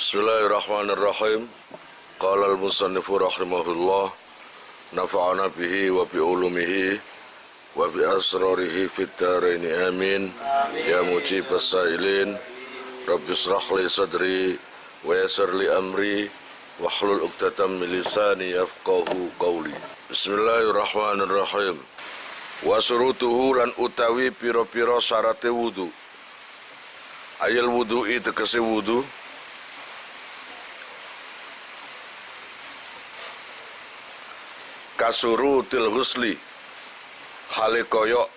Bismillahirrahmanirrahim. Qala al-musannifu rahimahullah, nafa'ana bihi wa bi ulumihi wa bi asrarihi fid dharain amin. Ya mujibas sa'ilin, rabbi shrah li sadri wa yassir li amri wahlul 'uqdatam min lisani yafqahu qawli. Bismillahirrahmanirrahim. Wa surutuhu lan utawi pira-pira syarate wudu. Ayal wudu'i tegese wudu. Kasurutil husli hale koyok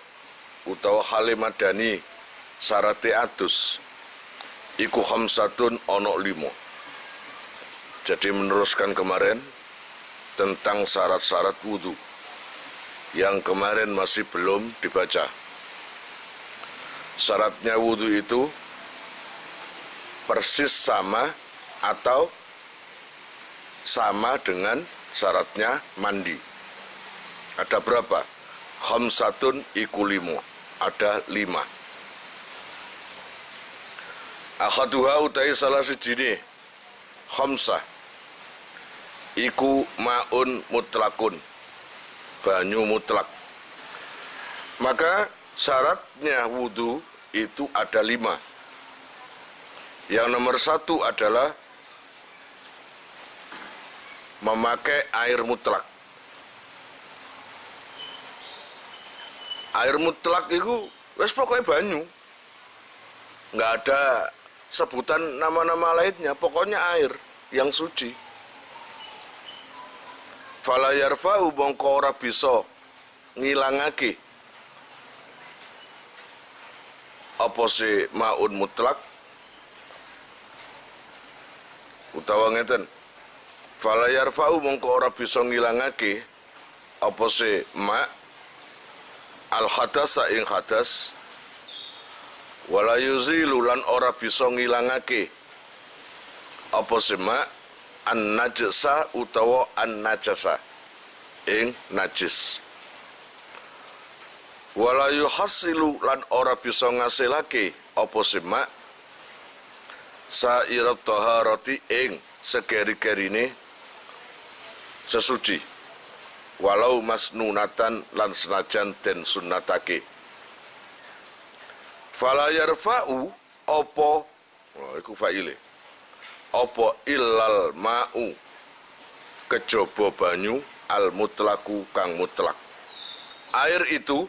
utawa hale madani syarate adus iku khamsatun ono 5. Jadi meneruskan kemarin tentang syarat-syarat wudu yang kemarin masih belum dibaca. Syaratnya wudu itu persis sama atau sama dengan syaratnya mandi. Ada berapa? Khamsatun iku 5. Ada 5. Akhaduha utai salah sijine khamsah iku ma'un mutlakun, banyu mutlak. Maka syaratnya wudu itu ada 5. Yang nomor 1 adalah memakai air mutlak. Air mutlak itu wes pokoknya banyu, nggak ada sebutan nama-nama lainnya, pokoknya air yang suci. Fala yarfa'u mongko ora bisa ngilangake apa sih ma'un mutlak utawa ngeten. Fala yarfa'u mongko ora bisa ngilangake apa sih ma al hadasa ing hadas, wala yuzilu lan ora bisa ngilangake apa sih ma an najasa utawa an najasa ing najis, wala yuhasilu lan ora bisa ngasilake apa sih ma sairat taharati ing sekeri-kerine sesuci, walau masnunatan lan senajan den sunnatake. Fala yarfa'u opo, iku fa'ile, opo illal ma'u kejaba banyu al mutlaku kang mutlak. Air itu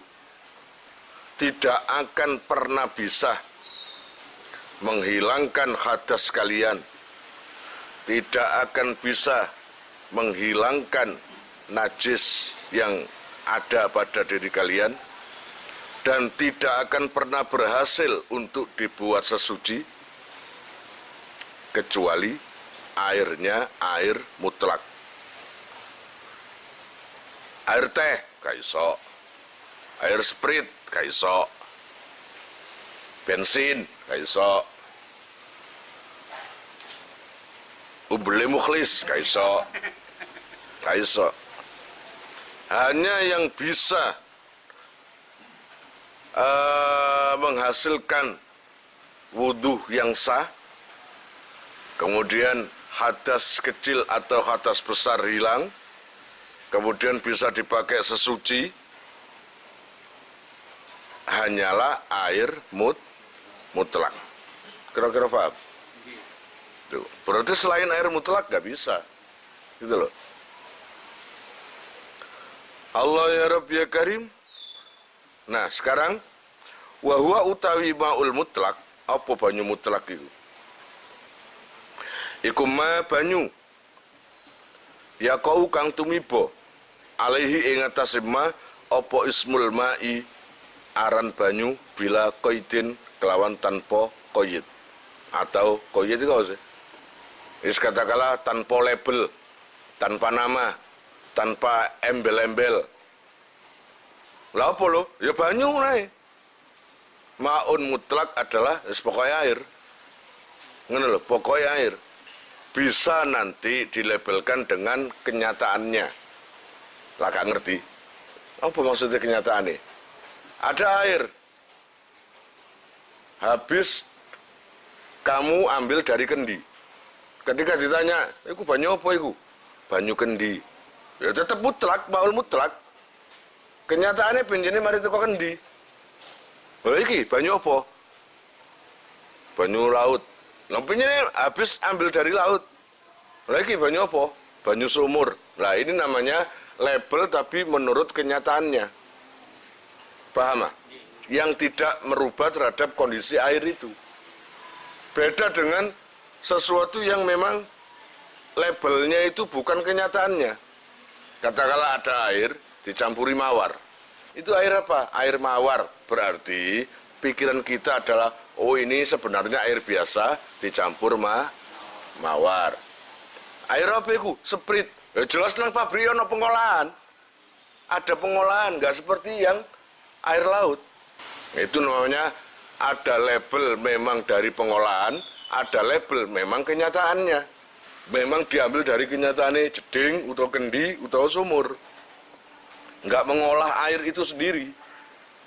tidak akan pernah bisa menghilangkan hadas kalian, tidak akan bisa menghilangkan najis yang ada pada diri kalian, dan tidak akan pernah berhasil untuk dibuat sesuci kecuali airnya air mutlak. Air teh kaiso, air sprit kaiso, bensin kaiso, ubele mukhlis kaiso. Hanya yang bisa menghasilkan wudu yang sah, kemudian hadas kecil atau hadas besar hilang, kemudian bisa dipakai sesuci, hanyalah air mutlak. Kira-kira paham? Tuh. Berarti selain air mutlak gak bisa, gitu loh. Allah ya Rabbi ya Karim. Nah sekarang wahwa utawi ma'ul mutlak. Apa banyu mutlak itu? Iku ma banyu ya kau kang tumibo alaihi ing atase ma apa ismul ma'i aran banyu bila qaidin kelawan tanpa qaid. Atau qaid itu apa sih? Is katakanlah tanpa label, tanpa nama, tanpa embel-embel. Lah apa lo? Ya banyu nae. Ma'un mutlak adalah pokoknya air. Ngono lho, pokoknya air. Bisa nanti dilabelkan dengan kenyataannya. Lah gak ngerti. Apa maksudnya kenyataannya? Ada air. Habis kamu ambil dari kendi. Ketika ditanya, "Iku banyu apa iku?" "Banyu kendi." Ya tetap mutlak, maul mutlak. Kenyataannya benjene mari teko kendi. Lha iki banyu apa? Banyu laut. Lah benjene habis ambil dari laut. Lah iki banyu apa? Banyu sumur. Lah ini namanya label tapi menurut kenyataannya. Paham? Yang tidak merubah terhadap kondisi air itu. Beda dengan sesuatu yang memang labelnya itu bukan kenyataannya. Katakanlah ada air dicampuri mawar. Itu air apa? Air mawar. Berarti pikiran kita adalah, oh ini sebenarnya air biasa dicampur mawar. Air apa itu? Sprit. Ya jelas nang pabrik ada pengolahan. Ada pengolahan, nggak seperti yang air laut. Itu namanya ada label memang dari pengolahan, ada label memang kenyataannya. Memang diambil dari kenyataannya jeding, atau kendi, atau sumur. Nggak mengolah air itu sendiri.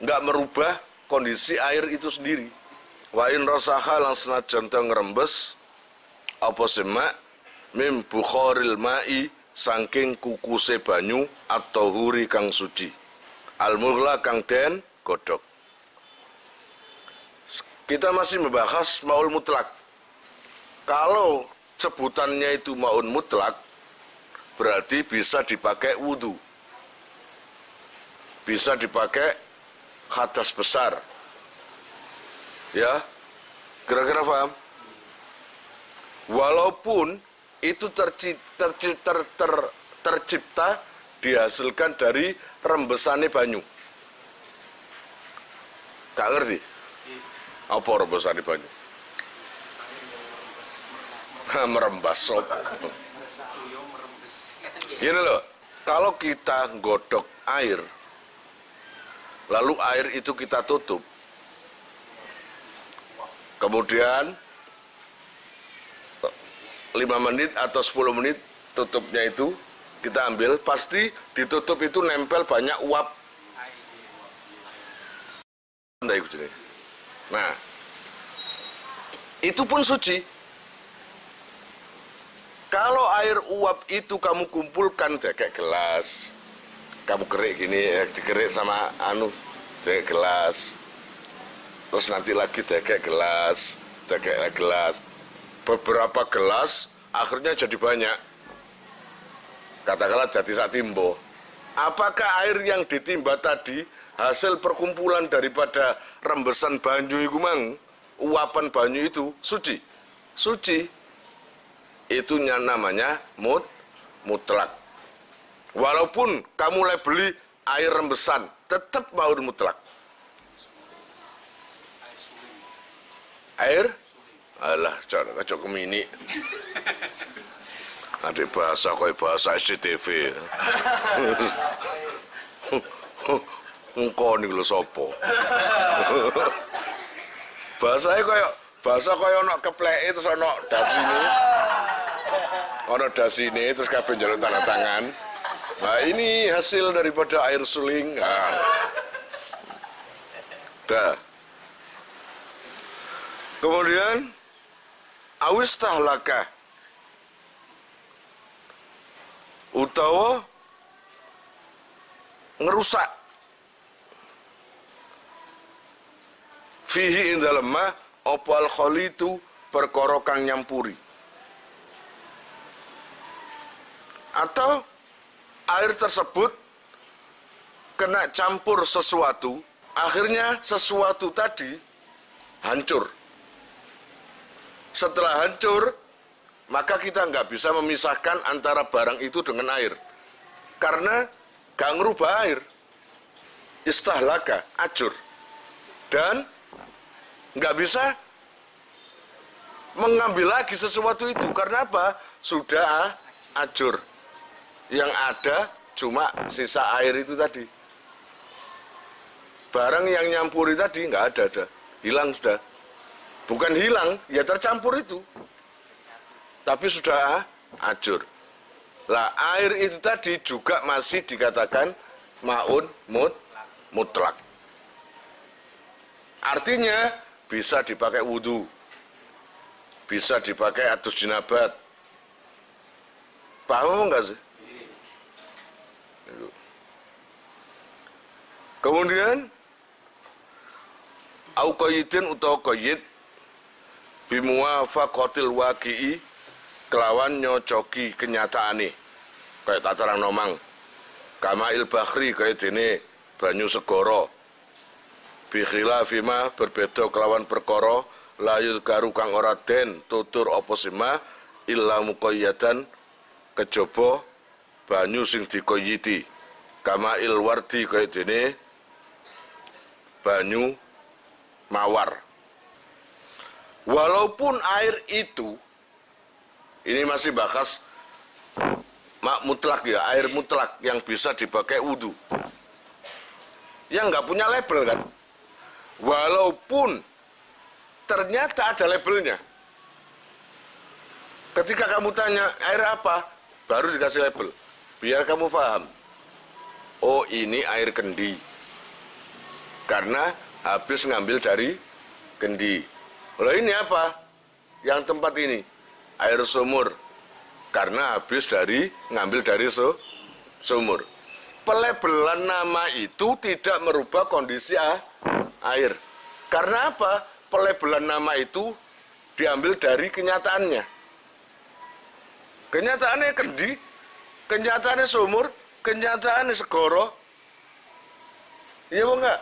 Nggak merubah kondisi air itu sendiri. Wa in rasaha lang senajan ngrembes apa semak mim bukhoril ma'i saking kukuse banyu atau huri kang suci. Al-mughla kang den godhog. Kita masih membahas maul mutlak. Kalau sebutannya itu maun mutlak, berarti bisa dipakai wudhu. Bisa dipakai hadas besar. Ya, kira-kira paham? Walaupun itu tercipta dihasilkan dari rembesannya banyu. Gak ngerti? Apa rembesannya banyu? Merembas sopo. Gini loh, kalau kita godok air, lalu air itu kita tutup, kemudian 5 menit atau 10 menit tutupnya itu kita ambil, pasti ditutup itu nempel banyak uap. Nah, itu pun suci. Kalau air uap itu kamu kumpulkan kayak gelas, kamu kerik gini, dikerik sama kayak gelas, terus nanti lagi kayak gelas, beberapa gelas, akhirnya jadi banyak. Katakanlah jadi sak timbo. Apakah air yang ditimba tadi hasil perkumpulan daripada rembesan banyu itu mang, uapan banyu itu suci? Suci. Itu namanya mutlak. Walaupun kamu beli air rembesan, tetap mau mutlak. Air? Alah, cara kacau kemini. Adik bahasa koi bahasa SCTV. Engkau nih lo sopo. Bahasa kaya ono kepleke terus ono dasine. Ono dasine terus kabeh njaluk tanda tangan. Nah, ini hasil daripada air suling. Nah. Dah. Kemudian awis tahlaka utawa ngerusak fihi ing dalem ma apa al khalitu perkara kang nyampuri, atau air tersebut kena campur sesuatu, akhirnya sesuatu tadi hancur. Setelah hancur, maka kita nggak bisa memisahkan antara barang itu dengan air, karena nggak ngerubah air. Istahlaka, acur, dan nggak bisa mengambil lagi sesuatu itu. Karena apa? Sudah acur. Yang ada cuma sisa air itu tadi. Barang yang nyampuri tadi nggak ada, hilang sudah. Bukan hilang, ya tercampur itu. Tapi sudah acur. Lah air itu tadi juga masih dikatakan maun mutlak. Artinya bisa dipakai wudhu, bisa dipakai atus jinabat, Paham enggak sih? Kemudian au qayyidin utawa qayyid bimuwafaqatil waqi'i kelawan nyocoki kenyataane kayak tataran nomang kamail bahri kayak dene banyu segara bi khilafima berbeda kelawan perkara layul karu kang ora den tutur apa sima illa muqayyadan kejaba banyu sing dikoyiti kamail wardi kaya dene banyu mawar. Walaupun air itu ini masih bahas mutlak ya, air mutlak yang bisa dipakai wudhu yang nggak punya label kan, walaupun ternyata ada labelnya. Ketika kamu tanya air apa, baru dikasih label, biar kamu paham. Oh ini air kendi, karena habis ngambil dari kendi. Loh ini apa? Yang tempat ini air sumur, karena habis ngambil dari sumur. Pelabelan nama itu tidak merubah kondisi air. Karena apa? Pelabelan nama itu diambil dari kenyataannya. Kenyataannya kendi, kenyataannya sumur, kenyataannya segoro. Iya apa enggak?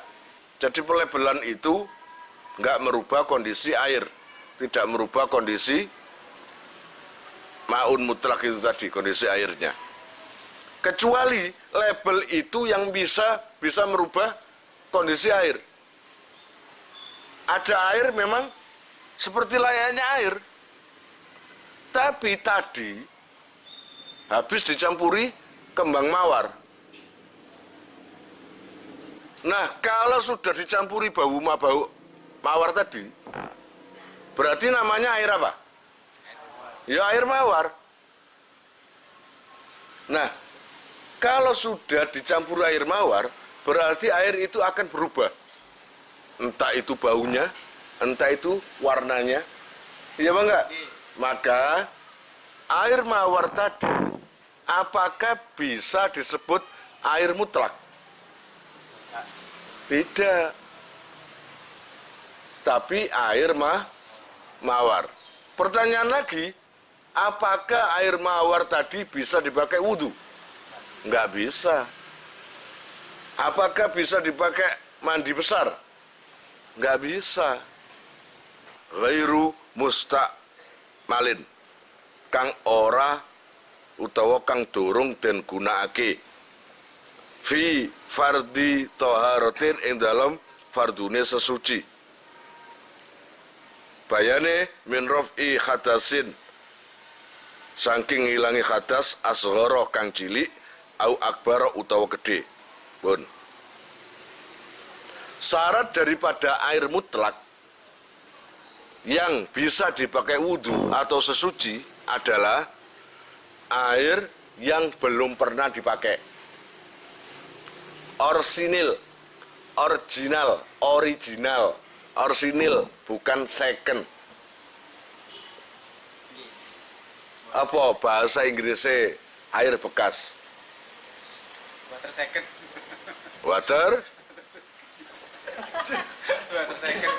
Jadi pelabelan itu enggak merubah kondisi air, tidak merubah kondisi maun mutlak itu tadi, kondisi airnya. Kecuali label itu yang bisa merubah kondisi air. Ada air memang seperti layaknya air, tapi tadi habis dicampuri kembang mawar. Nah, kalau sudah dicampuri bau mawar tadi, berarti namanya air apa? Ya air mawar. Nah, kalau sudah dicampur air mawar, berarti air itu akan berubah. Entah itu baunya, entah itu warnanya. Iya apa enggak? Maka air mawar tadi, apakah bisa disebut air mutlak? Tidak. Tapi air mawar. Pertanyaan lagi, apakah air mawar tadi bisa dipakai wudhu? Enggak bisa. Apakah bisa dipakai mandi besar? Enggak bisa. Ghairu musta'malin, kang ora utawa kang durung den gunakake fi fardi taharatin ing dalam fardune sesuci. Bayane min raf'i hadasin, saking ngilangi hadas asghara kang cilik au akbara utawa gede. Pun syarat daripada air mutlak yang bisa dipakai wudhu atau sesuci adalah air yang belum pernah dipakai. Original, bukan second. Apa bahasa Inggrisnya air bekas? Water second. Water second.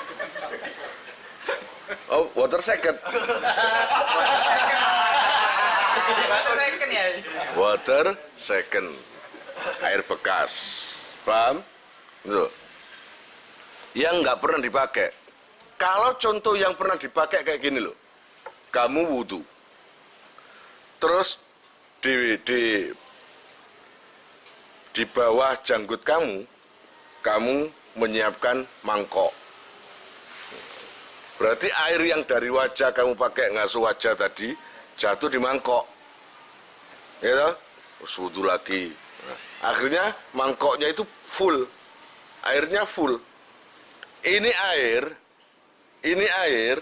Oh, water second. Water second ya. Water second. Air bekas. Paham? Itu. Yang nggak pernah dipakai. Kalau contoh yang pernah dipakai kayak gini loh. Kamu wudhu. Terus di bawah janggut kamu menyiapkan mangkok. Berarti air yang dari wajah kamu pakai ngasuh wajah tadi jatuh di mangkok. Ya, terus wudhu lagi. Nah, akhirnya mangkoknya itu full. Airnya full. Ini air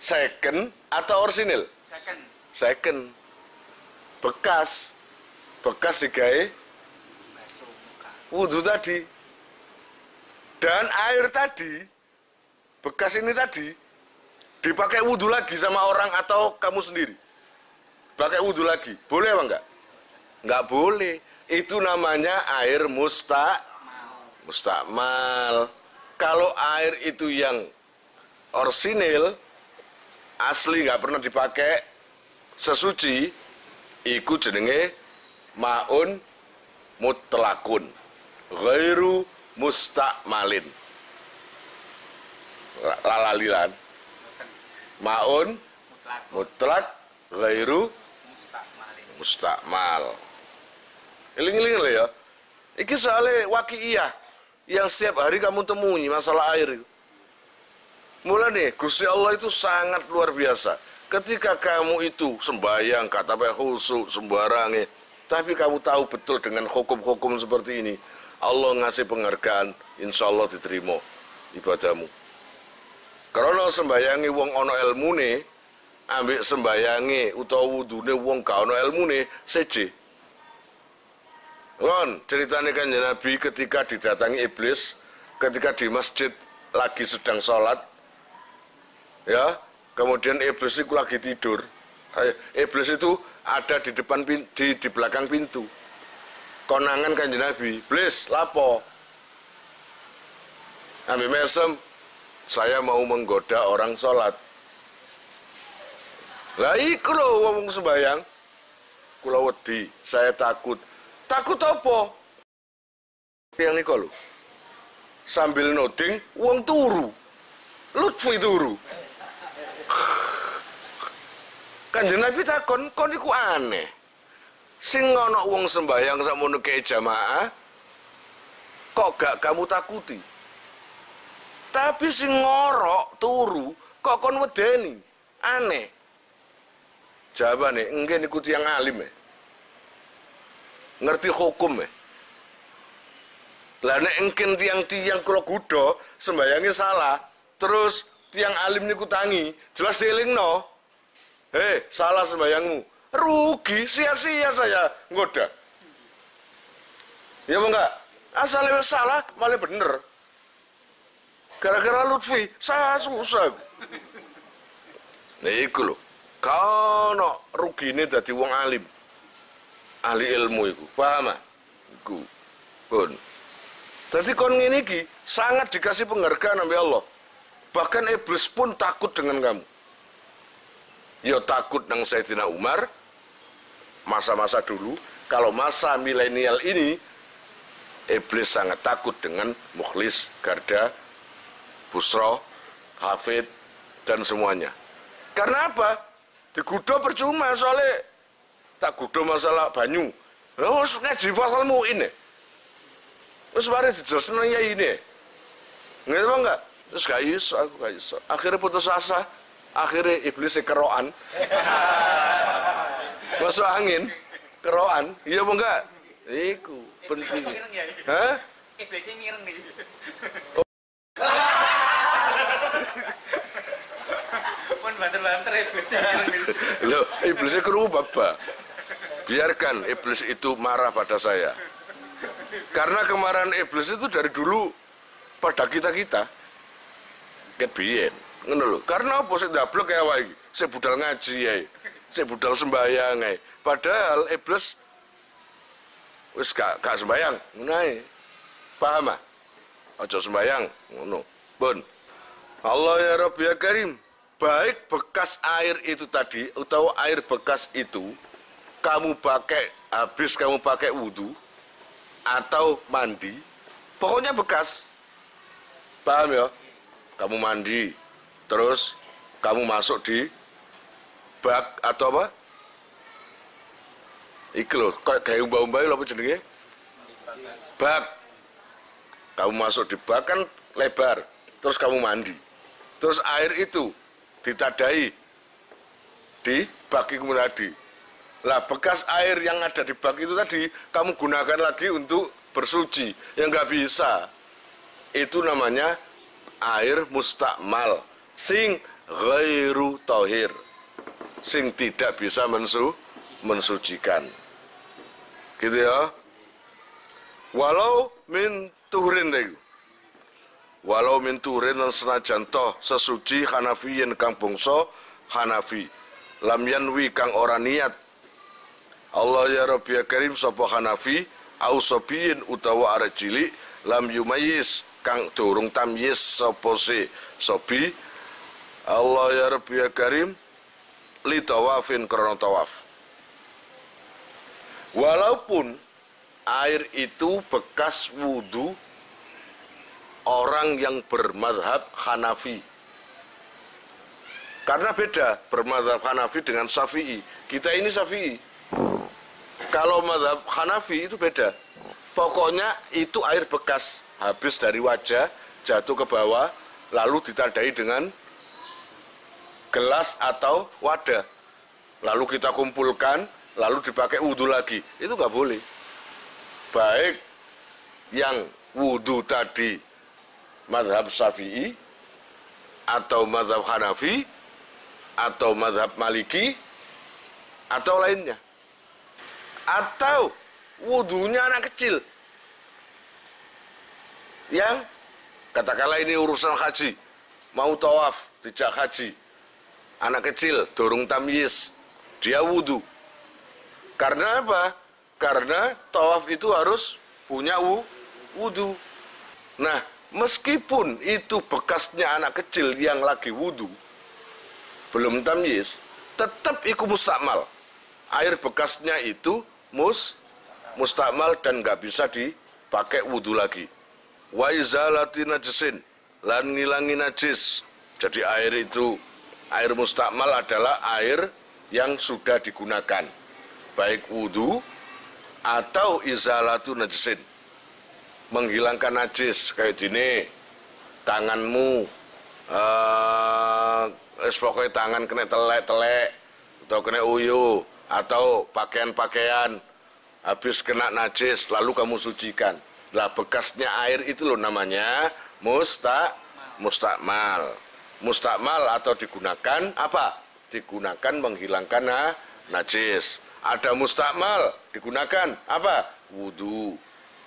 second atau orisinil? Second. Bekas digawe wudhu tadi. Dan air tadi, bekas ini tadi, dipakai wudhu lagi sama orang atau kamu sendiri? pakai wudhu lagi. Boleh apa enggak? Enggak boleh. Itu namanya air mustakmal. Kalau air itu yang orsinil, asli nggak pernah dipakai sesuci, iku jenenge maun mutlakun ghairu mustakmalin. Lalalilan. Maun mutlak ghairu mustakmal. Iling-iling ya. Iki soalnya waqi'iyah yang setiap hari kamu temui masalah air. Mulai nih, Gusti Allah itu sangat luar biasa. Ketika kamu itu sembahyang, kata khusyuk, sembarangnya, tapi kamu tahu betul dengan hukum-hukum seperti ini, Allah ngasih penghargaan, insya Allah diterima ibadahmu. Karena sembayangi wong ono ilmune, ambek sembayangi utawa wudune wong gak ono ilmune, seje. Ron, ceritanya kan Nabi ketika didatangi iblis, ketika di masjid lagi sedang sholat, ya, kemudian iblis itu lagi tidur. Iblis itu ada di depan di belakang pintu. Konangan kan Nabi, iblis lapo. Nabi mesem, saya mau menggoda orang sholat. Lah iku lho wong sembayang. Kula wedi, saya takut. Takut apa? Yang niku lho. Sambil noding, wong turu. Lutfi turu. Kanjeng Nabi takon, kon niku aneh. Sing ana wong sembayang sakmono kaya jamaah, kok gak kamu takuti? Tapi sing ngorok turu, kok kon wedeni? Aneh. Jawabane, enggak niku tiyang alim ngerti hukum Lah nek engken tiang-tiang kula gudha sembayange salah, terus tiang alim niku tangi, jelas dielingno. Salah sembayangmu. Rugi, sia-sia saya nggoda. Ya enggak? Asalnya salah malah bener. Gara-gara Lutfi, saya susah. Nah iku lho. Kono rugine dadi wong alim. Ahli ilmu iku, paham ah? Iku. Pun. Dadi kon ngene iki sangat dikasih penghargaan oleh Allah. Bahkan iblis pun takut dengan kamu. Ya takut nang Sayyidina Umar masa-masa dulu, kalau masa milenial ini iblis sangat takut dengan Mukhlis, Garda, Busro, Hafid dan semuanya. Karena apa? Digudo percuma soalnya tak gudo masalah banyu. Terus ngaji pasal muin terus mari dijelaskan ya ini. Ngerti apa enggak? Terus gak iso, aku gak iso. Akhirnya putus asa. Akhirnya iblis keroan. Masuk angin, keroan. Iya apa enggak? Iku penting. Hah? Iblisnya mireng nih. Pun banter-banter iblisnya mireng nih. Loh, iblisnya keruh baba. Biarkan iblis itu marah pada saya. Karena kemarahan iblis itu dari dulu pada kita-kita. Ket biyen, ngono lho. Karena apa sik ndablek kaya wae iki? Sik budal ngaji ae. Sik budal sembayang ae. Padahal iblis wis gak sembayang, ngono ae. Paham ah? Aja sembayang, ngono. Pun. Allah ya Rabbi ya Karim. Baik bekas air itu tadi atau air bekas itu kamu pakai habis kamu pakai wudhu atau mandi, pokoknya bekas. Paham ya? Kamu mandi, terus kamu masuk di bak atau apa? Iki lho, kayak umbah-umbah lho apa jenenge? Bak. Kamu masuk di bak kan lebar, terus kamu mandi. Terus air itu ditadai di bak itu tadi. Lah bekas air yang ada di bak itu tadi kamu gunakan lagi untuk bersuci. Yang nggak bisa. Itu namanya air mustakmal. Sing ghairu tahir. Sing tidak bisa mensucikan. Gitu ya. Walau min tuhurin deh. Walau min tuhurin dan senajan toh sesuci Hanafiyin kang bangsa Hanafi. Lam yanwi kang ora niat Allah ya Rabbi ya Karim sapa Hanafi au sobiyin utawa arek cilik lam yumayis kang durung tamyiz sapa sobi Allah ya Rabbi ya Karim li tawafin krana tawaf. Walaupun air itu bekas wudu orang yang bermazhab Hanafi. Karena beda bermazhab Hanafi dengan Syafi'i. Kita ini Syafi'i. Kalau mazhab Hanafi itu beda. Pokoknya itu air bekas habis dari wajah jatuh ke bawah lalu ditandai dengan gelas atau wadah. Lalu kita kumpulkan lalu dipakai wudhu lagi. Itu nggak boleh. Baik yang wudhu tadi mazhab Syafi'i atau mazhab Hanafi atau mazhab Maliki atau lainnya, atau wudhunya anak kecil yang katakanlah ini urusan haji, mau tawaf dijak haji, anak kecil durung tamyiz dia wudhu. Karena apa? Karena tawaf itu harus punya wudhu. Nah, meskipun itu bekasnya anak kecil yang lagi wudhu belum tamyiz, tetap iku mustakmal. Air bekasnya itu mustakmal dan nggak bisa dipakai wudhu lagi. Wa izalati najisin, lan ngilangi najis. Jadi air itu, air mustakmal adalah air yang sudah digunakan, baik wudhu atau izalatu najisin, menghilangkan najis. Kayak gini, tanganmu pokoknya tangan kena telek-telek atau kena uyu atau pakaian-pakaian habis kena najis lalu kamu sucikan. Lah bekasnya air itu loh namanya mustakmal. Mustakmal atau digunakan apa? Digunakan menghilangkan najis. Ada mustakmal digunakan apa? Wudu.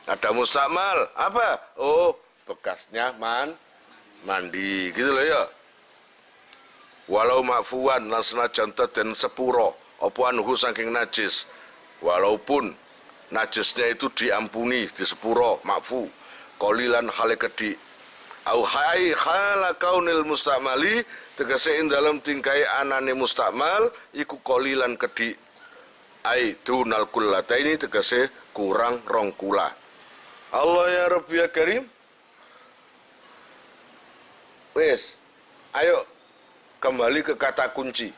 Ada mustakmal apa? Oh, bekasnya mandi gitu loh ya. Walau makfuwan lan senajan den sepuro apa anhu saking najis, walaupun najisnya itu diampuni, disepuro, makfu, qalilan hale kedi. Au hai hala kaunil mustakmali, tegese ing dalam tingkai anane mustakmal iku qalilan kedi. Ai dunal kullataini tegese kurang rong kula. Allah ya Rabbi ya Karim. Wes, ayo kembali ke kata kunci.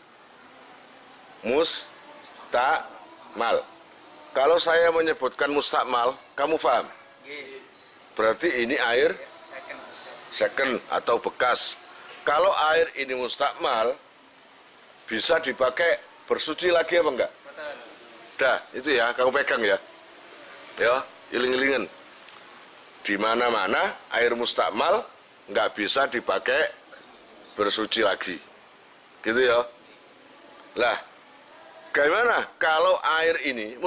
Mustakmal. Kalau saya menyebutkan mustakmal, kamu paham? Berarti ini air second atau bekas. Kalau air ini mustakmal, bisa dipakai bersuci lagi apa enggak? Dah, itu ya, kamu pegang ya. Ya, iling-ilingen. Di mana-mana air mustakmal enggak bisa dipakai bersuci lagi. Gitu ya. Lah, bagaimana kalau air ini,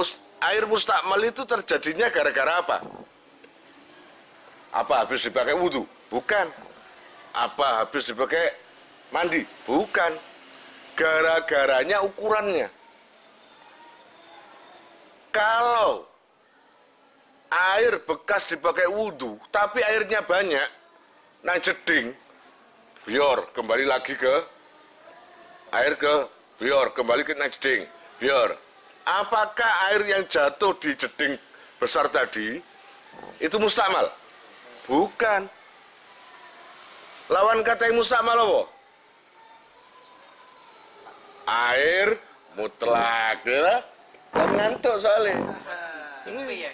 air mustakmal itu terjadinya gara-gara apa? Apa habis dipakai wudhu? Bukan. Apa habis dipakai mandi? Bukan. Gara-garanya ukurannya. Kalau air bekas dipakai wudhu, tapi airnya banyak, nah jeding, biar kembali lagi ke air biar kembali ke jeding, biar. Apakah air yang jatuh di jeding besar tadi itu mustakmal? Bukan. Lawan kata yang mustakmal apa? Air mutlak, ya? Kan ngantuk soalnya.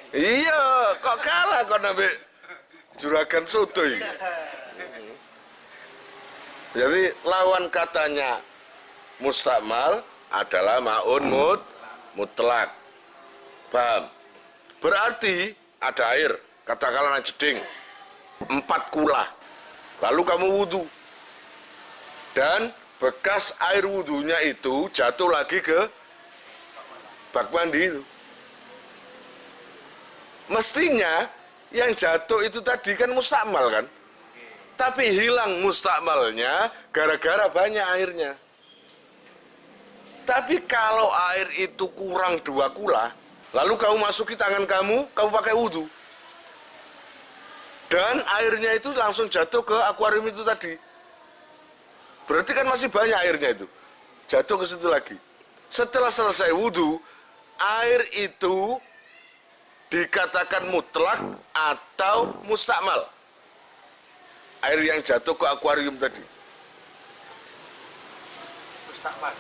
Iya, kok kalah kok nabi juragan sotoy. Jadi lawan katanya mustakmal adalah maun mutlak. Paham? Berarti ada air, katakanlah jeding 4 kula. Lalu kamu wudhu. Dan bekas air wudhunya itu jatuh lagi ke bak mandi itu. Mestinya yang jatuh itu tadi kan mustakmal kan? Tapi hilang mustakmalnya gara-gara banyak airnya. Tapi kalau air itu kurang 2 kula, lalu kamu masuki tangan kamu pakai wudhu. Dan airnya itu langsung jatuh ke akuarium itu tadi. Berarti kan masih banyak airnya itu. Jatuh ke situ lagi. Setelah selesai wudhu, air itu dikatakan mutlak atau mustakmal. Air yang jatuh ke akuarium tadi. Mustakmal.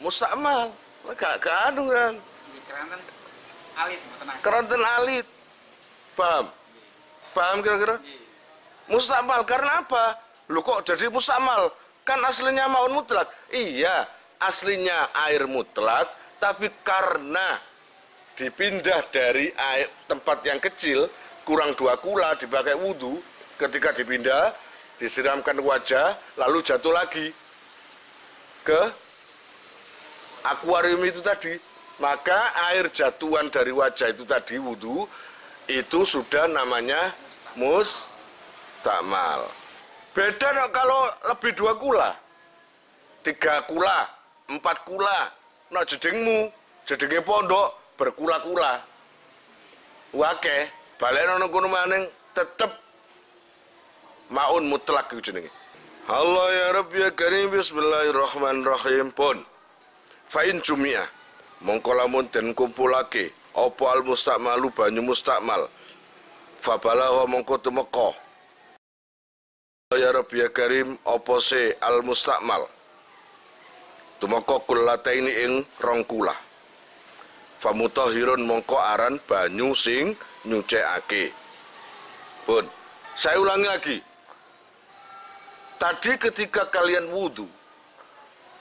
Mustakmal. Gak anu kan. Keranten alit, tenang. Keranten alit. Paham? Paham kira-kira? Mustakmal karena apa? Lu kok jadi mustakmal? Kan aslinya maun mutlak. Iya, aslinya air mutlak, tapi karena dipindah dari air, tempat yang kecil, kurang 2 kula dipakai wudhu, ketika dipindah, disiramkan wajah, lalu jatuh lagi ke akuarium itu tadi. Maka air jatuhan dari wajah itu tadi, wudhu, itu sudah namanya mustakmal. Beda kalau lebih 2 kula, 3 kula, 4 kula, nah jedingmu, jedingnya pondok, berkula-kula. Wake, balik nang kono maning tetep maun mutlak iku jenenge. Allah ya Rabbi ya Karim, bismillahirrahmanirrahim pun. Fa'in jumiyah, mongko lamun den kumpulake apa al mustakmalu banyu mustakmal. Fabalagha mongko tumeka. Ya Rabbi ya Karim, apa se al mustakmal? Tumeka kullataini ing 2 kula. Famutahhirun mongko aran banyu sing nyucikake. Pun, saya ulangi lagi. Tadi ketika kalian wudhu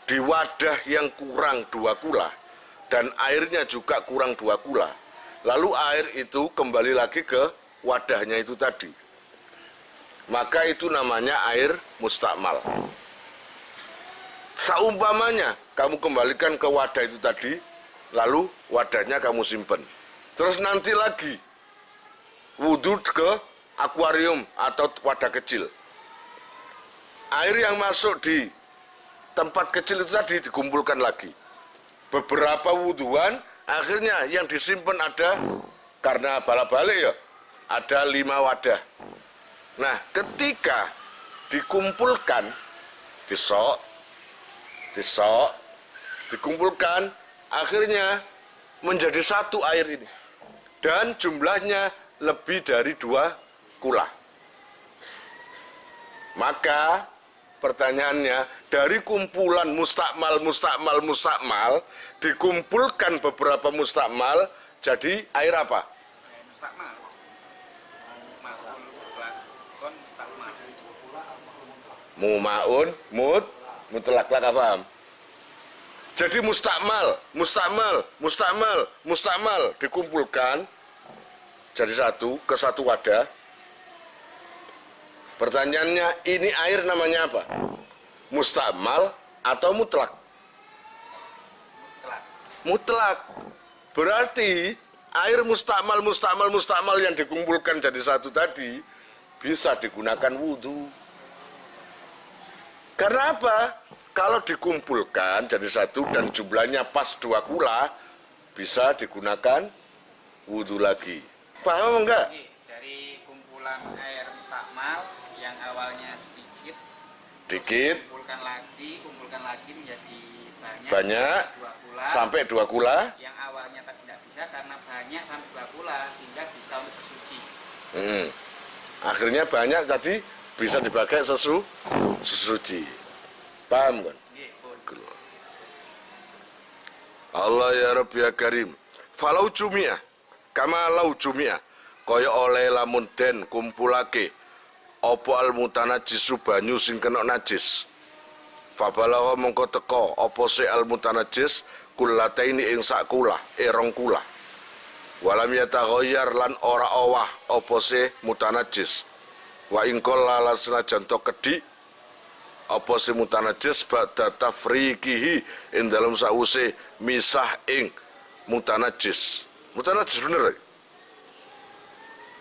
di wadah yang kurang 2 kula dan airnya juga kurang 2 kula, lalu air itu kembali lagi ke wadahnya itu tadi, maka itu namanya air mustakmal. Saumpamanya kamu kembalikan ke wadah itu tadi, lalu wadahnya kamu simpen, terus nanti lagi wudhu ke akuarium atau wadah kecil, air yang masuk di tempat kecil itu tadi dikumpulkan lagi. Beberapa wudhuan, akhirnya yang disimpan ada, karena balik-balik ya, ada 5 wadah. Nah, ketika dikumpulkan, disok, dikumpulkan, akhirnya menjadi 1 air ini. Dan jumlahnya lebih dari 2 kula. Maka pertanyaannya, dari kumpulan mustakmal dikumpulkan beberapa mustakmal, jadi air apa? Mustakmal. Mumaun, mutlak lah, paham? Jadi mustakmal dikumpulkan jadi 1 ke 1 wadah. Pertanyaannya, ini air namanya apa? Mustakmal atau mutlak? Mutlak. Berarti air mustakmal yang dikumpulkan jadi 1 tadi bisa digunakan wudhu. Karena apa? Kalau dikumpulkan jadi 1 dan jumlahnya pas 2 kula, bisa digunakan wudhu lagi. Paham enggak? Dari kumpulan air mustakmal yang awalnya sedikit, kumpulkan lagi menjadi banyak 2 kula, sampai 2 kula, yang awalnya tidak bisa karena banyak sampai 2 kula sehingga bisa untuk bersuci. Akhirnya banyak tadi bisa dipakai sesuci. Paham kan? Allah ya Rabbi ya Karim. Falau jumiyah, kama lau jumiyah, kaya oleh lamun den kumpulake apa al mutanajisu banyu sing kena najis. Fabalagha mongko teka apa se al mutanajis kullataini ing sak kula, 2 kula. Walam yataghayyar lan ora owah apa se mutanajis. Wa ing qalla lan senajan to kedhi apa se mutanajis ba'da tafriqihi ing dalem sause misah ing mutanajis. Mutanajis bener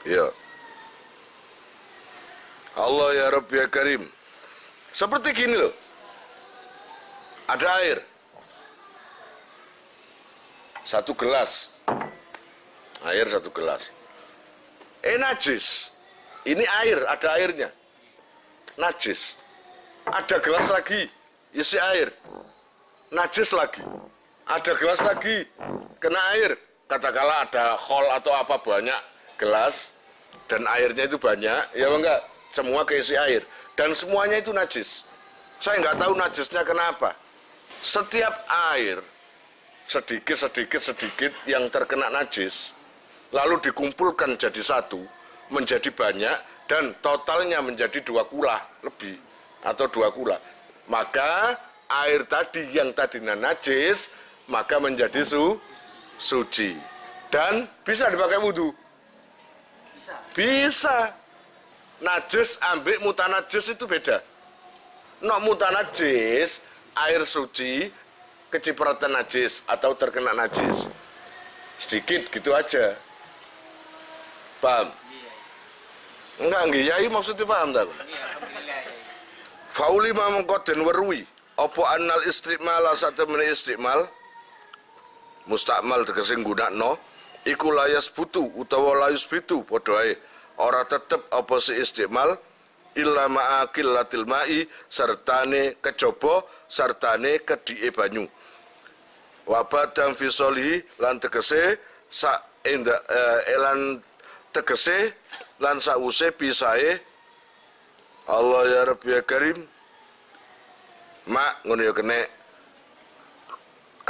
ya? Allah ya Rabbi ya Karim. Seperti gini loh. Ada air. 1 gelas. Air 1 gelas. Najis. Ini air, ada airnya. Najis. Ada gelas lagi, isi air. Najis lagi. Ada gelas lagi, kena air. Katakanlah ada khol atau apa banyak gelas dan airnya itu banyak, ya enggak? Semua keisi air dan semuanya itu najis. Saya nggak tahu najisnya kenapa. Setiap air sedikit yang terkena najis lalu dikumpulkan jadi satu, menjadi banyak, dan totalnya menjadi 2 kula lebih, atau 2 kula. Maka air tadi yang tadinya najis, maka menjadi suci. Dan bisa dipakai wudhu. Bisa. Najis ambek mutanajis itu beda. Mutanajis, air suci, kecipratan najis, atau terkena najis. Sedikit gitu aja. Paham? Enggak, nggih maksudnya paham tak? Faulima mengko den weruhi apa annal istimal satemene istimal mustakmal tegese nggunakno iku layas butu utawa layus bitu padha ae ora tetep apa si istimal illa ma'akil latil ma'i sertane kejaba sertane kedhike banyu wa badam fi solihi lan tegese sak elan tegese lan sause pisae Allah ya Rabbi ya Karim mak ngono ya kene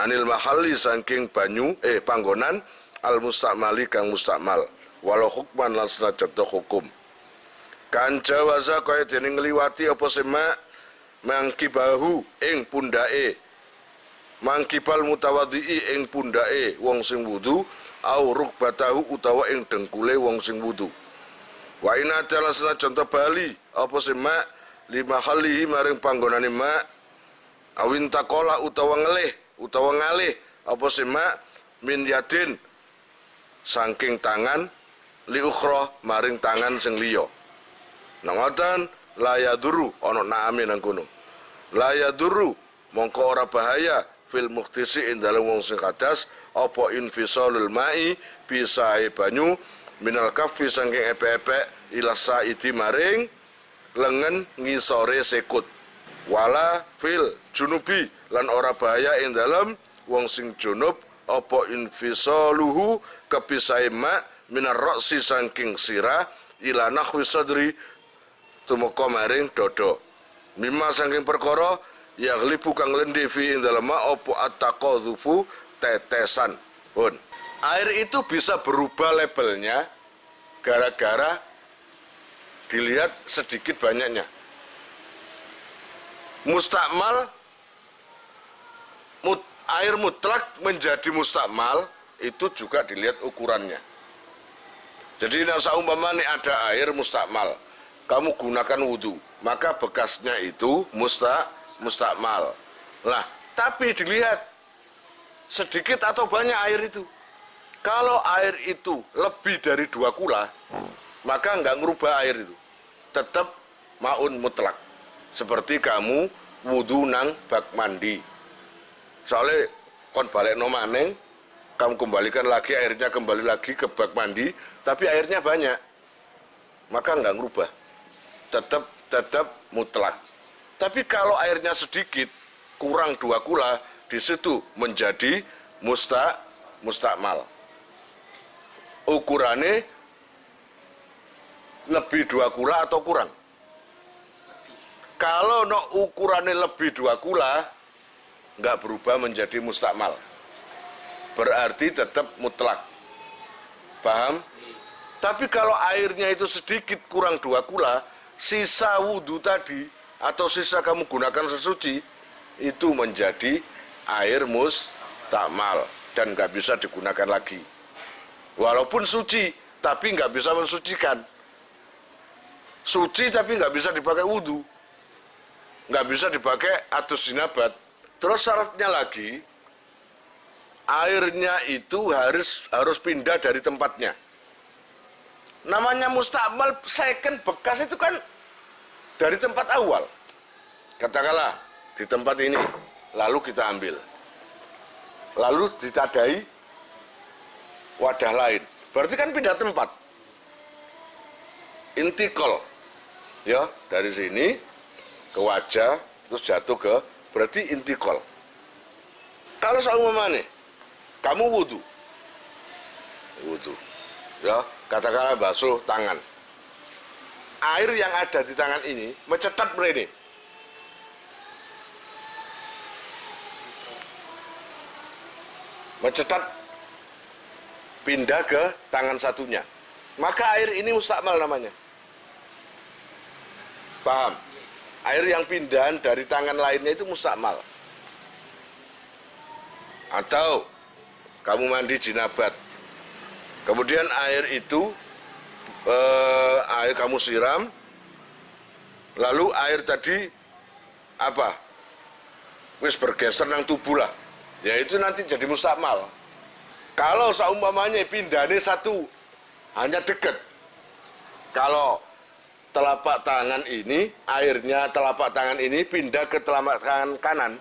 anil mahalli saking banyu panggonan al mustakmali kang mustakmal walau hukman lan senajan hukum kan jawaza kaya dene ngliwati apa semak mangkibahu ing pundake mangkibal mutawaddi ing pundake wong sing wudu au rukbatahu utawa ing dengkule wong sing wudu. Wa ina adalah senajan bali apa semak lima halihi maring panggonane mak awin takola utawa ngalih apa semak min yadin saking tangan li ukhra maring tangan sing liya. Nang ngoten la yaduru ana naame nang kono. La yaduru mongko ora bahaya fil muhtisi ing dalem wong sing kadas apa infisalul mai pisae banyu minal kafi saking epek-epek ila saidi maring lengen ngisore sekut wala fil junubi lan ora bahaya ing dalem wong sing junub apa infisaluhu kepisae ma minar ra'si saking sirah ila nahwi sadri tumeka maring dodo mimma saking perkara yaghlibu kang lendhe fi ing dalem apa attaqadzufu tetesan pun. Air itu bisa berubah labelnya gara-gara dilihat sedikit banyaknya. Mustakmal air mutlak menjadi mustakmal itu juga dilihat ukurannya. Jadi seumpama nih ada air mustakmal, kamu gunakan wudhu, maka bekasnya itu mustakmal. Lah, tapi dilihat sedikit atau banyak air itu. Kalau air itu lebih dari 2 kula, maka enggak ngerubah air itu. Tetap maun mutlak. Seperti kamu wudu nang bak mandi. Soalnya kon balekno maneng, kamu kembalikan lagi airnya kembali lagi ke bak mandi, tapi airnya banyak. Maka enggak ngerubah. Tetap mutlak. Tapi kalau airnya sedikit, kurang 2 kula, di situ menjadi mustakmal. Ukurannya lebih 2 kula atau kurang. Kalau ukurannya lebih 2 kula, nggak berubah menjadi mustakmal. Berarti tetap mutlak. Paham? Tapi kalau airnya itu sedikit kurang 2 kula, sisa wudhu tadi atau sisa kamu gunakan sesuci itu menjadi air mustakmal dan nggak bisa digunakan lagi. Walaupun suci, tapi nggak bisa mensucikan. Suci tapi nggak bisa dipakai wudhu, nggak bisa dipakai atus jinabat. Terus syaratnya lagi, airnya itu harus pindah dari tempatnya. Namanya mustakmal second bekas itu kan dari tempat awal. Katakanlah di tempat ini, lalu kita ambil, lalu ditadai wadah lain. Berarti kan pindah tempat. Intikal. Ya, dari sini ke wajah terus jatuh ke, berarti intikal. Kalau seumpamanya kamu wudu. Ya, katakanlah basuh tangan. Air yang ada di tangan ini mencetat mrene. Mencetat pindah ke tangan satunya. Maka air ini mustakmal namanya. Paham? Air yang pindahan dari tangan lainnya itu mustakmal. Atau kamu mandi jinabat. Kemudian air itu air kamu siram, lalu air tadi apa? Wis bergeser nang tubuh lah. Ya itu nanti jadi mustakmal. Kalau seumpamanya pindahnya satu, hanya dekat. Kalau telapak tangan ini, airnya telapak tangan ini pindah ke telapak tangan kanan,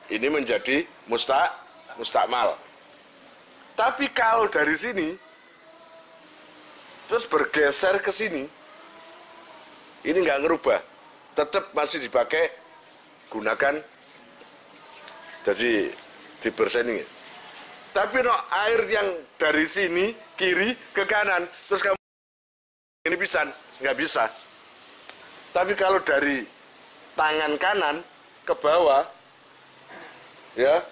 ini menjadi mustakmal. Tapi kalau dari sini, terus bergeser ke sini, ini nggak ngerubah, tetap masih dipakai, gunakan, jadi dibersihin. Tapi no, air yang dari sini kiri ke kanan terus kamu ini pisan, nggak bisa. Tapi kalau dari tangan kanan ke bawah, ya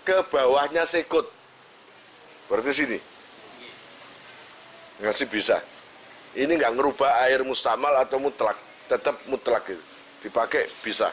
ke bawahnya sikut, berarti sini nggak sih bisa. Ini nggak ngerubah air mustakmal atau mutlak, tetap mutlak gitu, dipakai bisa.